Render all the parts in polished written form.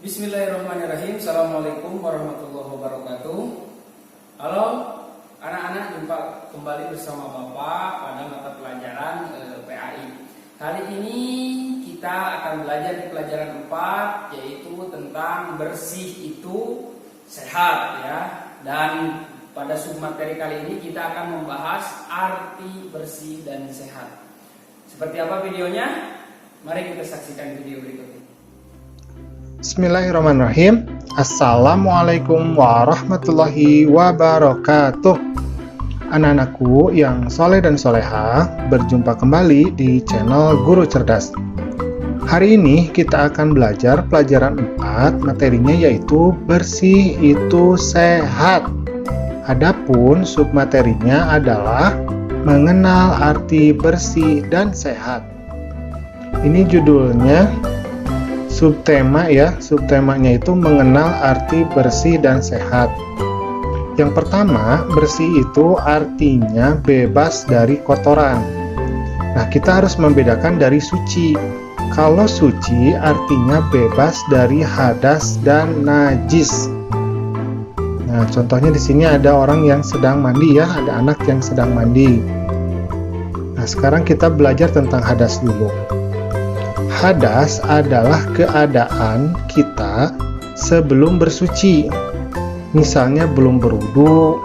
Bismillahirrahmanirrahim. Assalamualaikum warahmatullahi wabarakatuh. Halo anak-anak, jumpa kembali bersama Bapak pada mata pelajaran PAI. Hari ini kita akan belajar di pelajaran 4, yaitu tentang bersih itu sehat ya. Dan pada submateri kali ini kita akan membahas arti bersih dan sehat. Seperti apa videonya? Mari kita saksikan video berikut ini. Bismillahirrahmanirrahim. Assalamualaikum warahmatullahi wabarakatuh. Anak-anakku yang soleh dan soleha, berjumpa kembali di channel Guru Cerdas. Hari ini kita akan belajar pelajaran 4, materinya yaitu bersih itu sehat. Adapun submaterinya adalah mengenal arti bersih dan sehat. Ini judulnya subtema ya, subtemanya itu mengenal arti bersih dan sehat. Yang pertama, bersih itu artinya bebas dari kotoran. Nah, kita harus membedakan dari suci. Kalau suci artinya bebas dari hadas dan najis. Nah, contohnya di sini ada orang yang sedang mandi ya, ada anak yang sedang mandi. Nah, sekarang kita belajar tentang hadas dulu. Hadas adalah keadaan kita sebelum bersuci. Misalnya belum berwudu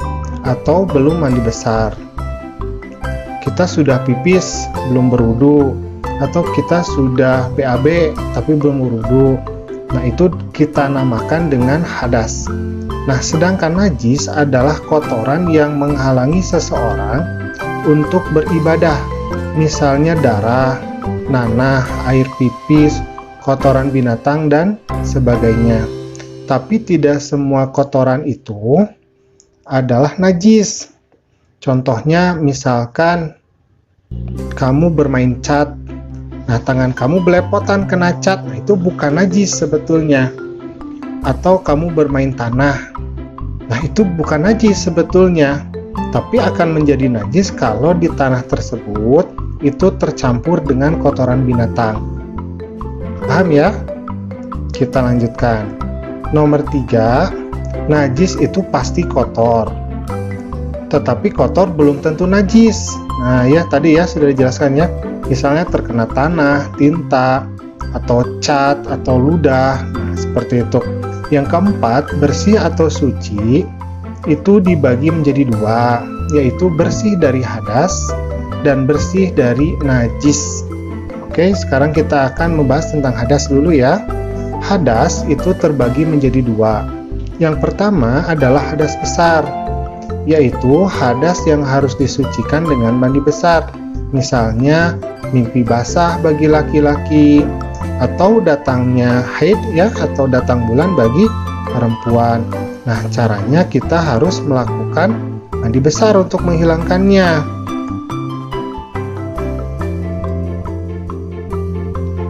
atau belum mandi besar. Kita sudah pipis, belum berwudu, atau kita sudah BAB tapi belum berwudu. Nah, itu kita namakan dengan hadas. Nah, sedangkan najis adalah kotoran yang menghalangi seseorang untuk beribadah. Misalnya darah, nanah, air pipis, kotoran binatang, dan sebagainya. Tapi tidak semua kotoran itu adalah najis. Contohnya misalkan kamu bermain cat, nah tangan kamu belepotan kena cat, nah itu bukan najis sebetulnya. Atau kamu bermain tanah, nah itu bukan najis sebetulnya, tapi akan menjadi najis kalau di tanah tersebut itu tercampur dengan kotoran binatang. Paham ya? Kita lanjutkan. Nomor 3, najis itu pasti kotor. Tetapi kotor belum tentu najis. Nah ya, tadi ya sudah dijelaskan ya. Misalnya terkena tanah, tinta, atau cat, atau ludah. Nah, seperti itu. Yang keempat, bersih atau suci itu dibagi menjadi 2, yaitu bersih dari hadas dan bersih dari najis. Oke, sekarang kita akan membahas tentang hadas dulu ya. Hadas itu terbagi menjadi 2. Yang pertama adalah hadas besar, yaitu hadas yang harus disucikan dengan mandi besar. Misalnya mimpi basah bagi laki-laki, atau datangnya haid ya, atau datang bulan bagi perempuan. Nah, caranya kita harus melakukan mandi besar untuk menghilangkannya.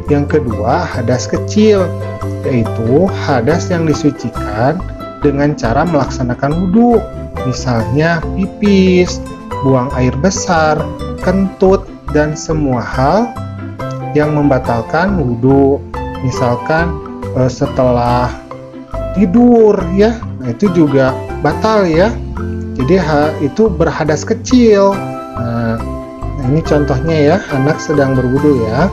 Yang kedua, hadas kecil, yaitu hadas yang disucikan dengan cara melaksanakan wudhu. Misalnya pipis, buang air besar, kentut, dan semua hal yang membatalkan wudhu. Misalkan setelah tidur ya, nah itu juga batal ya. Jadi itu berhadas kecil. Nah, ini contohnya ya, anak sedang berwudhu ya.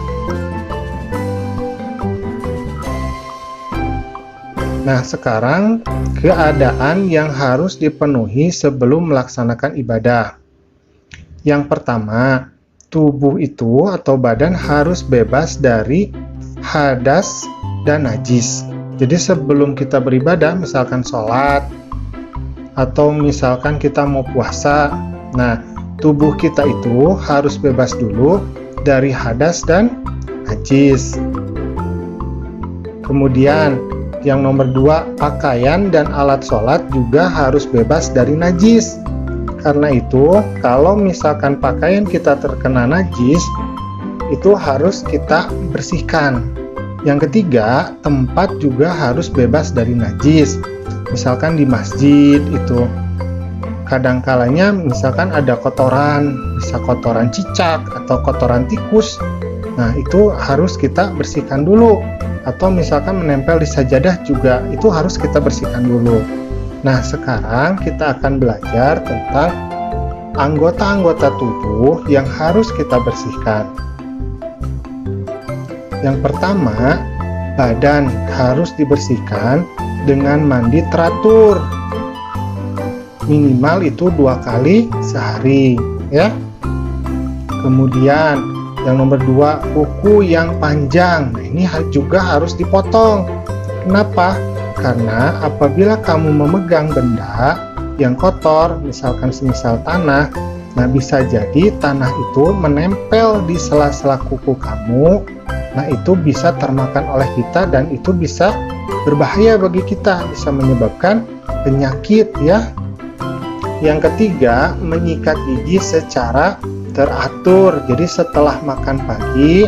Nah, sekarang keadaan yang harus dipenuhi sebelum melaksanakan ibadah. Yang pertama, tubuh itu atau badan harus bebas dari hadas dan najis. Jadi sebelum kita beribadah, misalkan sholat, atau misalkan kita mau puasa, nah tubuh kita itu harus bebas dulu dari hadas dan najis. Kemudian yang nomor 2, pakaian dan alat sholat juga harus bebas dari najis. Karena itu, kalau misalkan pakaian kita terkena najis, itu harus kita bersihkan. Yang ketiga, tempat juga harus bebas dari najis. Misalkan di masjid itu, kadang-kalanya misalkan ada kotoran, bisa kotoran cicak atau kotoran tikus. Nah, itu harus kita bersihkan dulu. atau misalkan menempel di sajadah juga itu harus kita bersihkan dulu. Nah, sekarang kita akan belajar tentang anggota-anggota tubuh yang harus kita bersihkan. Yang pertama, badan harus dibersihkan dengan mandi teratur. Minimal itu 2 kali sehari, ya. Kemudian yang nomor 2, kuku yang panjang. Nah, ini juga harus dipotong. Kenapa? Karena apabila kamu memegang benda yang kotor, misalkan semisal tanah, nah bisa jadi tanah itu menempel di sela-sela kuku kamu. Nah, itu bisa termakan oleh kita dan itu bisa berbahaya bagi kita, bisa menyebabkan penyakit, ya. Yang ketiga, menyikat gigi secara teratur. Jadi setelah makan pagi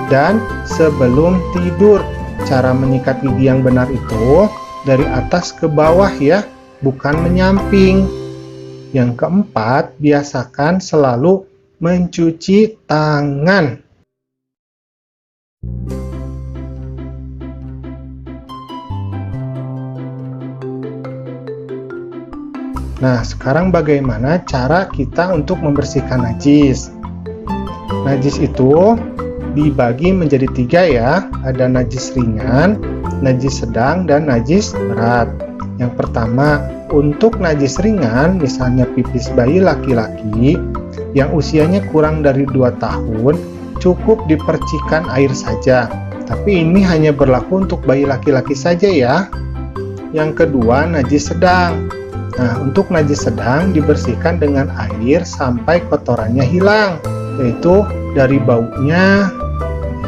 dan sebelum tidur. Cara menyikat gigi yang benar itu dari atas ke bawah, ya, bukan menyamping. Yang keempat, biasakan selalu mencuci tangan. Nah, sekarang bagaimana cara kita untuk membersihkan najis? Najis itu dibagi menjadi 3, ya. Ada najis ringan, najis sedang, dan najis berat. Yang pertama, untuk najis ringan, misalnya pipis bayi laki-laki yang usianya kurang dari 2 tahun, cukup dipercikan air saja. Tapi ini hanya berlaku untuk bayi laki-laki saja, ya. Yang kedua, najis sedang. Nah, untuk najis sedang dibersihkan dengan air sampai kotorannya hilang, yaitu dari baunya,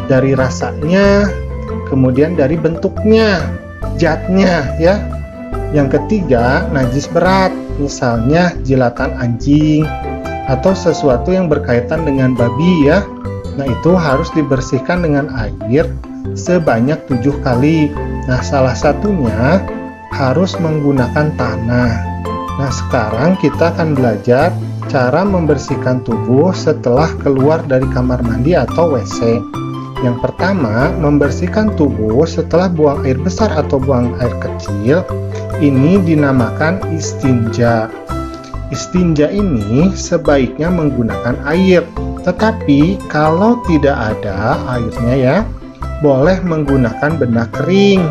dari rasanya, kemudian dari bentuknya, zatnya, ya. Yang ketiga, najis berat, misalnya jilatan anjing atau sesuatu yang berkaitan dengan babi, ya. Nah, itu harus dibersihkan dengan air sebanyak 7 kali. Nah, salah satunya harus menggunakan tanah. Nah, sekarang kita akan belajar cara membersihkan tubuh setelah keluar dari kamar mandi atau WC. Yang pertama, membersihkan tubuh setelah buang air besar atau buang air kecil. Ini dinamakan istinja. Istinja ini sebaiknya menggunakan air. Tetapi kalau tidak ada airnya, ya, boleh menggunakan benda kering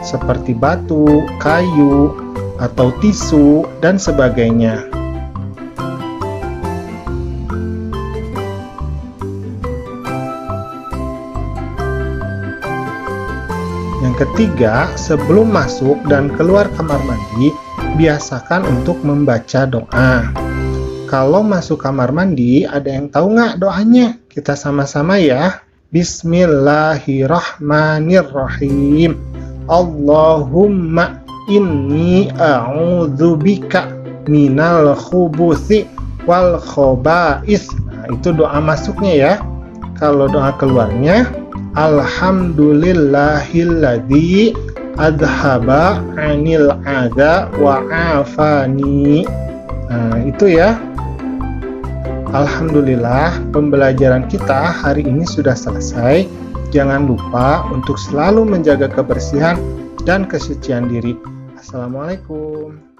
seperti batu, kayu, atau tisu, dan sebagainya. Yang ketiga, sebelum masuk dan keluar kamar mandi, biasakan untuk membaca doa. Kalau masuk kamar mandi, ada yang tahu nggak doanya? Kita sama-sama, ya. Bismillahirrahmanirrahim. Allahumma inni a'udzubika minal khubuthi wal khoba'is. Nah, itu doa masuknya, ya. Kalau doa keluarnya, alhamdulillahilladzi adhaba anil adza wa afani. Nah, itu, ya. Alhamdulillah, pembelajaran kita hari ini sudah selesai. Jangan lupa untuk selalu menjaga kebersihan dan kesucian diri. Assalamualaikum.